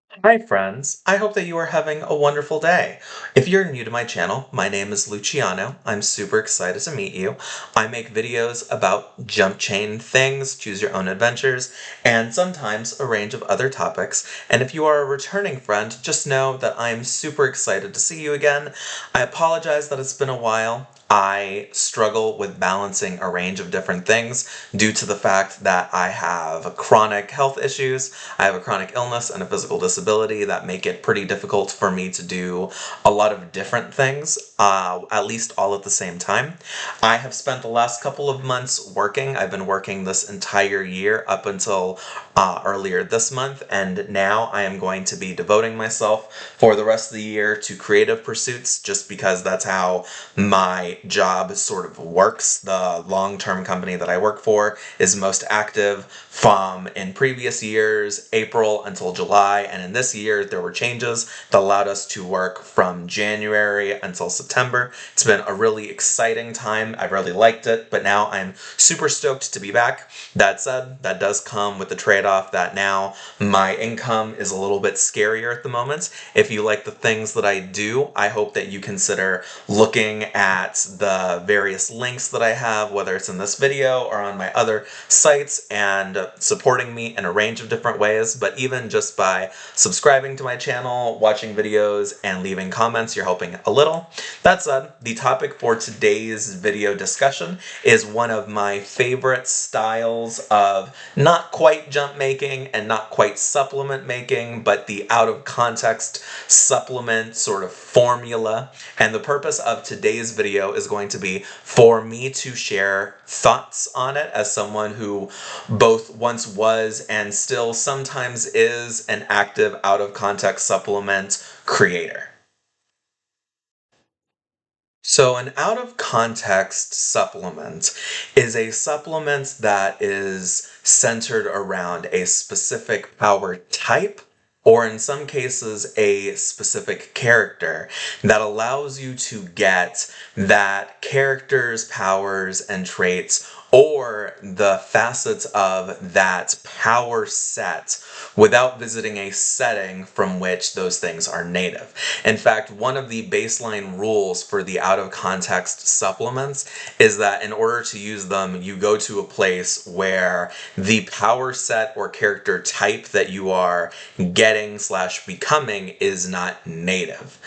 Hi friends, I hope that you are having a wonderful day. If you're new to my channel, my name is Luciano. I'm super excited to meet you. I make videos about jump chain things, choose your own adventures, and sometimes a range of other topics. And if you are a returning friend, just know that I am super excited to see you again. I apologize that it's been a while. I struggle with balancing a range of different things due to the fact that I have chronic health issues. I have a chronic illness and a physical disability that make it pretty difficult for me to do a lot of different things, at least all at the same time. I have spent the last couple of months working. I've been working this entire year up until earlier this month, and now I am going to be devoting myself for the rest of the year to creative pursuits just because that's how my job sort of works. The long-term company that I work for is most active from in previous years, April until July, and in this year there were changes that allowed us to work from January until September. It's been a really exciting time. I really liked it, but now I'm super stoked to be back. That said, that does come with the trade-off that now my income is a little bit scarier at the moment. If you like the things that I do, I hope that you consider looking at the various links that I have, whether it's in this video or on my other sites, and supporting me in a range of different ways, but even just by subscribing to my channel, watching videos, and leaving comments, you're helping a little. That said, the topic for today's video discussion is one of my favorite styles of not quite jump making and not quite supplement making, but the out of context supplement sort of formula. And the purpose of today's video is going to be for me to share thoughts on it as someone who both once was and still sometimes is an active out of context supplement creator. So, an out of context supplement is a supplement that is centered around a specific power type, or in some cases, a specific character that allows you to get that character's powers and traits or the facets of that power set without visiting a setting from which those things are native. In fact, one of the baseline rules for the out of context supplements is that in order to use them, you go to a place where the power set or character type that you are getting slash becoming is not native.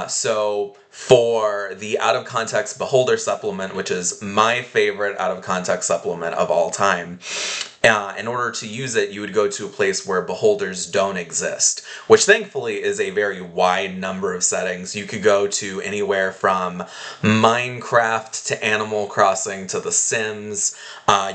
So for the out of context beholder supplement, which is my favorite out of context supplement of all time, in order to use it, you would go to a place where beholders don't exist, which thankfully is a very wide number of settings. You could go to anywhere from Minecraft to Animal Crossing to The Sims.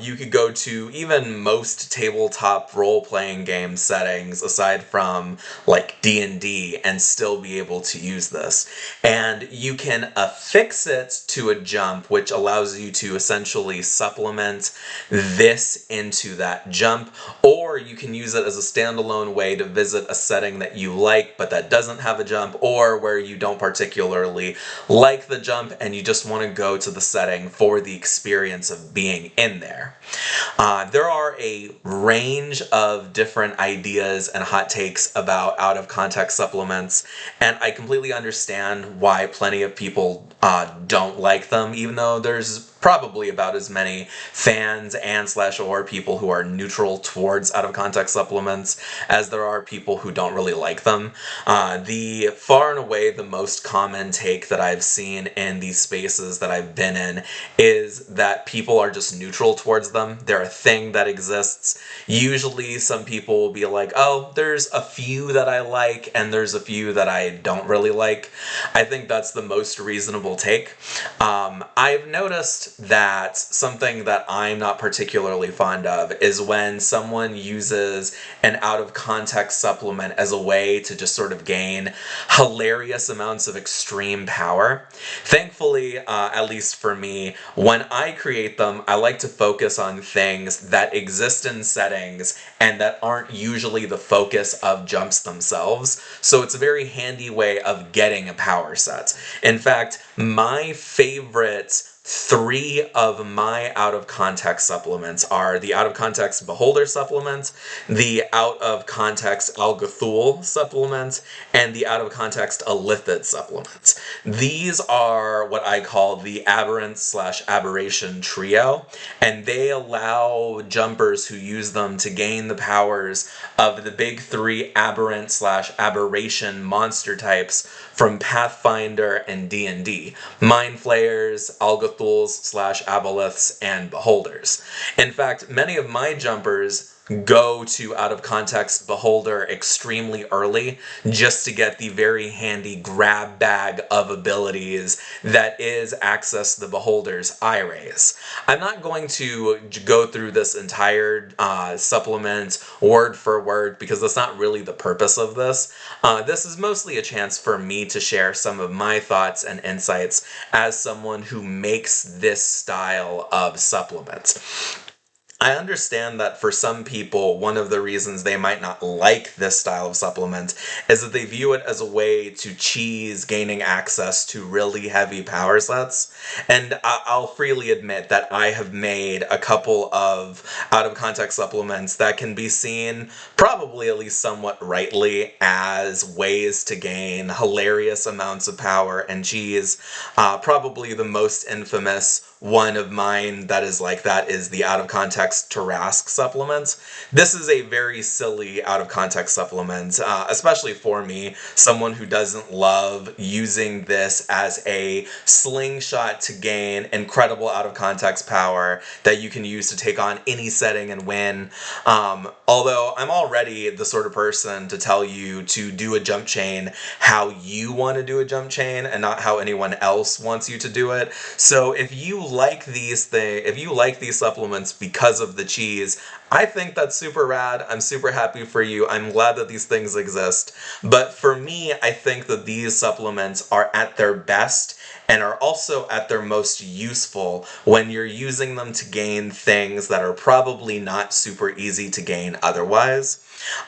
You could go to even most tabletop role-playing game settings aside from like D&D and still be able to use this. And you can affix it to a jump, which allows you to essentially supplement this into that jump, or you can use it as a standalone way to visit a setting that you like but that doesn't have a jump, or where you don't particularly like the jump and you just want to go to the setting for the experience of being in there. There are a range of different ideas and hot takes about out of context supplements, and I completely understand why plenty of people don't like them, even though there's probably about as many fans and slash or people who are neutral towards out of context supplements as there are people who don't really like them. The far and away the most common take that I've seen in these spaces that I've been in is that people are just neutral towards them. They're a thing that exists. Usually some people will be like, oh, there's a few that I like and there's a few that I don't really like. I think that's the most reasonable take. I've noticed that something that I'm not particularly fond of is when someone uses an out of context supplement as a way to just sort of gain hilarious amounts of extreme power. Thankfully, at least for me, when I create them, I like to focus on things that exist in settings and that aren't usually the focus of jumps themselves. So it's a very handy way of getting a power set. In fact, my favorite three of my out of context supplements are the out of context beholder supplement, the out of context Algathul supplement and the out of context Alithid supplement. These are what I call the Aberrant / Aberration trio, and they allow jumpers who use them to gain the powers of the big three Aberrant / Aberration monster types from Pathfinder and D&D: Mind Flayers, Algathuls / Aboleths, and Beholders. In fact, many of my jumpers go to out of context Beholder extremely early just to get the very handy grab bag of abilities that is Access the Beholder's eye rays. I'm not going to go through this entire supplement word for word because that's not really the purpose of this. This is mostly a chance for me to share some of my thoughts and insights as someone who makes this style of supplement. I understand that for some people, one of the reasons they might not like this style of supplement is that they view it as a way to cheese gaining access to really heavy power sets. And I'll freely admit that I have made a couple of out-of-context supplements that can be seen, probably at least somewhat rightly, as ways to gain hilarious amounts of power and cheese. Probably the most infamous one of mine that is like that is the out-of-context Tarask supplement. This is a very silly out-of-context supplement, especially for me, someone who doesn't love using this as a slingshot to gain incredible out-of-context power that you can use to take on any setting and win. Although I'm already the sort of person to tell you to do a jump chain how you want to do a jump chain and not how anyone else wants you to do it. So if you like these supplements because of the cheese, I think that's super rad. I'm super happy for you. I'm glad that these things exist. But for me, I think that these supplements are at their best and are also at their most useful when you're using them to gain things that are probably not super easy to gain otherwise.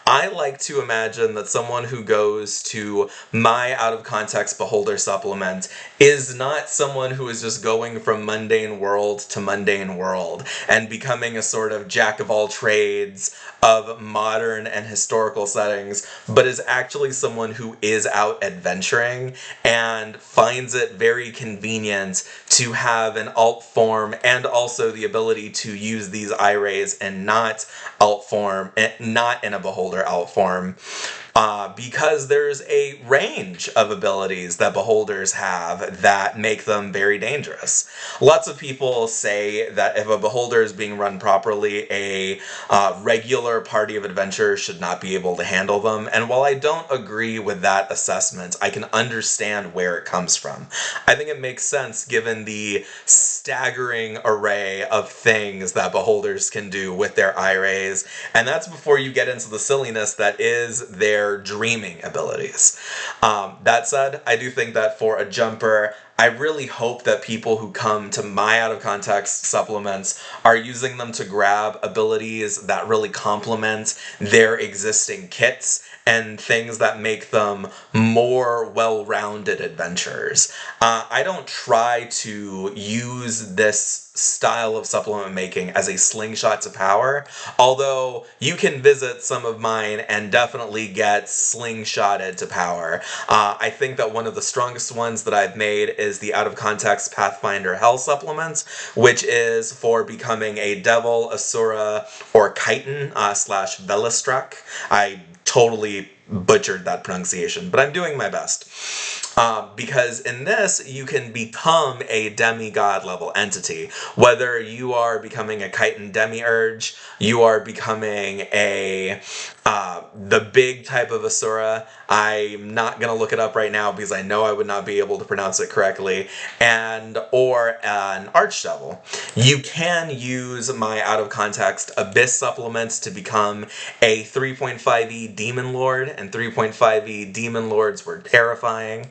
I like to imagine that someone who goes to my out-of-context Beholder supplement is not someone who is just going from mundane world to mundane world and becoming a sort of jack-of-all-trades of modern and historical settings, but is actually someone who is out adventuring and finds it very convenient to have an alt form and also the ability to use these eye rays and not alt form, not in a Beholder alt form. Because there's a range of abilities that Beholders have that make them very dangerous. Lots of people say that if a Beholder is being run properly, a regular party of adventurers should not be able to handle them, and while I don't agree with that assessment, I can understand where it comes from. I think it makes sense given the staggering array of things that Beholders can do with their eye rays, and that's before you get into the silliness that is their dreaming abilities. That said, I do think that for a jumper, I really hope that people who come to my out-of-context supplements are using them to grab abilities that really complement their existing kits and things that make them more well-rounded adventurers. I don't try to use this style of supplement making as a slingshot to power, although you can visit some of mine and definitely get slingshotted to power. I think that one of the strongest ones that I've made is the out-of-context Pathfinder Hell supplement, which is for becoming a Devil, Asura, or Chiton / Velistrak. I totally butchered that pronunciation, but I'm doing my best. Because in this, you can become a demigod level entity. Whether you are becoming a Chiton demiurge, you are becoming the big type of Asura. I'm not going to look it up right now because I know I would not be able to pronounce it correctly, or an archdevil. You can use my out-of-context Abyss supplements to become a 3.5e Demon Lord and 3.5e Demon Lords were terrifying.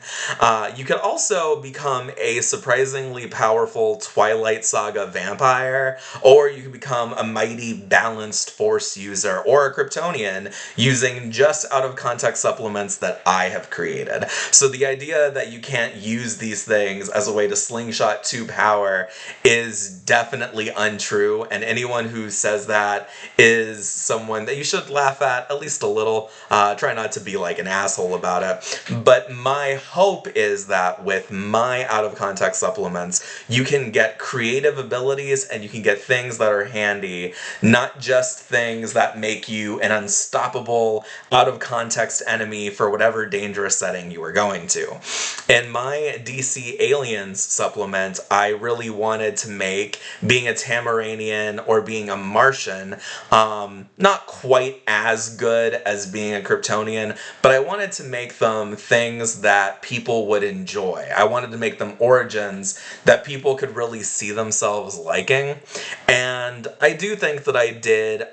You could also become a surprisingly powerful Twilight Saga vampire, or you could become a mighty balanced force user, or a Kryptonian, using just out of context supplements that I have created. So the idea that you can't use these things as a way to slingshot to power is definitely untrue, and anyone who says that is someone that you should laugh at least a little. Try not to be like an asshole about it. But my hope is that with my out of context supplements, you can get creative abilities and you can get things that are handy, not just things that make you an unstoppable out of context enemy for whatever dangerous setting you are going to. In my DC Aliens supplement, I really wanted to make being a Tamaranian or being a Martian not quite as good as being a Kryptonian, but I wanted to make them things that people would enjoy. I wanted to make them origins that people could really see themselves liking, and I do think that I did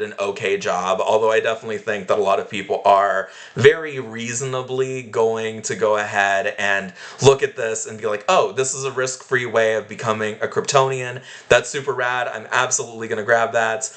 an okay job, although I definitely think that a lot of people are very reasonably going to go ahead and look at this and be like, oh, this is a risk-free way of becoming a Kryptonian. That's super rad. I'm absolutely going to grab that.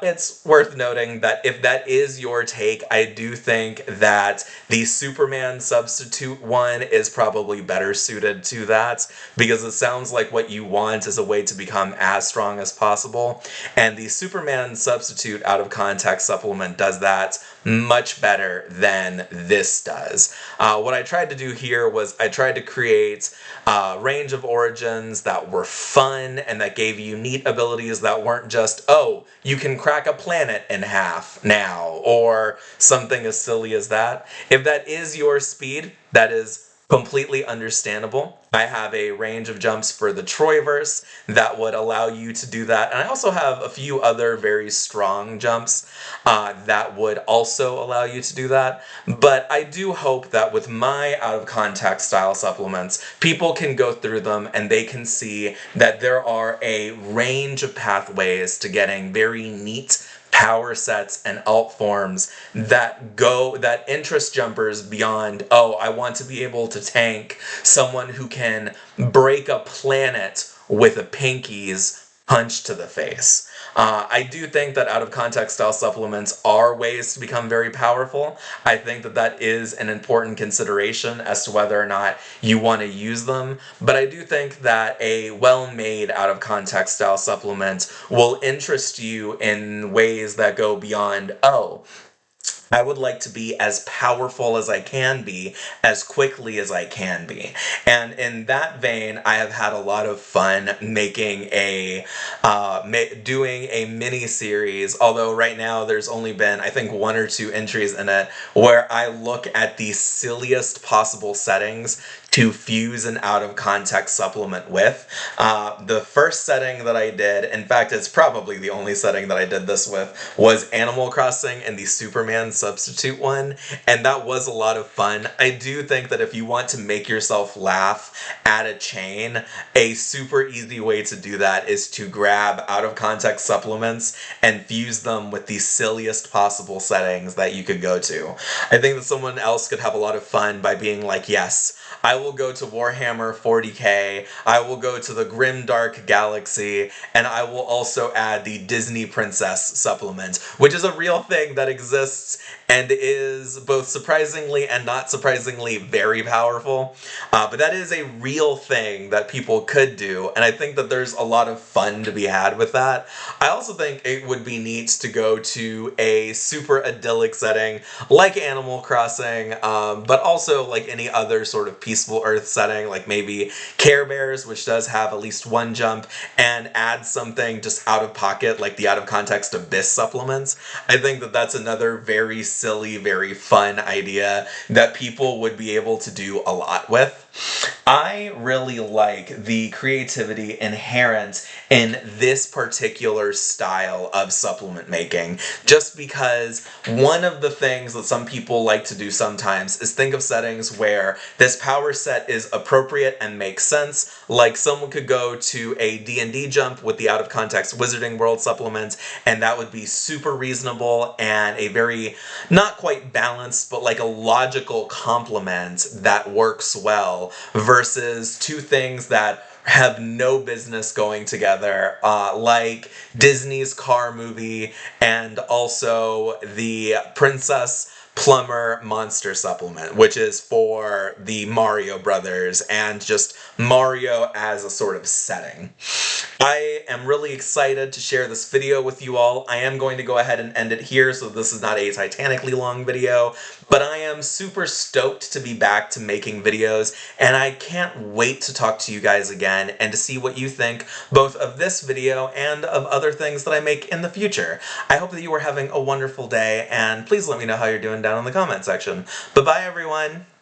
It's worth noting that if that is your take, I do think that the Superman substitute one is probably better suited to that, because it sounds like what you want is a way to become as strong as possible, and the Superman substitute out of context supplement does that much better than this does. What I tried to do here was I tried to create a range of origins that were fun and that gave you neat abilities that weren't just, oh, you can crack a planet in half now, or something as silly as that. If that is your speed, that is completely understandable. I have a range of jumps for the Troyverse that would allow you to do that, and I also have a few other very strong jumps that would also allow you to do that. But I do hope that with my out of context style supplements, people can go through them and they can see that there are a range of pathways to getting very neat power sets and alt forms that interest jumpers beyond, oh, I want to be able to tank someone who can break a planet with a pinky's punch to the face. I do think that out of context style supplements are ways to become very powerful. I think that that is an important consideration as to whether or not you want to use them, but I do think that a well-made out of context style supplement will interest you in ways that go beyond, oh, I would like to be as powerful as I can be, as quickly as I can be. And in that vein, I have had a lot of fun making doing a mini-series, although right now there's only been, I think, 1 or 2 entries in it, where I look at the silliest possible settings to fuse an out-of-context supplement with. The first setting that I did, in fact, it's probably the only setting that I did this with, was Animal Crossing and the Superman substitute one, and that was a lot of fun. I do think that if you want to make yourself laugh at a chain, a super easy way to do that is to grab out-of-context supplements and fuse them with the silliest possible settings that you could go to. I think that someone else could have a lot of fun by being like, yes, I will go to Warhammer 40k, I will go to the Grimdark Galaxy, and I will also add the Disney Princess supplement, which is a real thing that exists and is both surprisingly and not surprisingly very powerful. But that is a real thing that people could do, and I think that there's a lot of fun to be had with that. I also think it would be neat to go to a super idyllic setting like Animal Crossing, but also like any other sort of peaceful Earth setting, like maybe Care Bears, which does have at least 1 jump, and add something just out of pocket, like the out of context Abyss supplements. I think that that's another very silly, very fun idea that people would be able to do a lot with. I really like the creativity inherent in this particular style of supplement making, just because one of the things that some people like to do sometimes is think of settings where this power set is appropriate and makes sense, like someone could go to a D&D jump with the out of context Wizarding World supplement, and that would be super reasonable and a very, not quite balanced, but like a logical complement that works well, versus two things that have no business going together, like Disney's Car movie and also the Princess Plumber Monster Supplement, which is for the Mario Brothers and just Mario as a sort of setting. I am really excited to share this video with you all. I am going to go ahead and end it here, so this is not a titanically long video, but I am super stoked to be back to making videos, and I can't wait to talk to you guys again and to see what you think both of this video and of other things that I make in the future. I hope that you are having a wonderful day, and please let me know how you're doing down in the comment section. Bye-bye, everyone!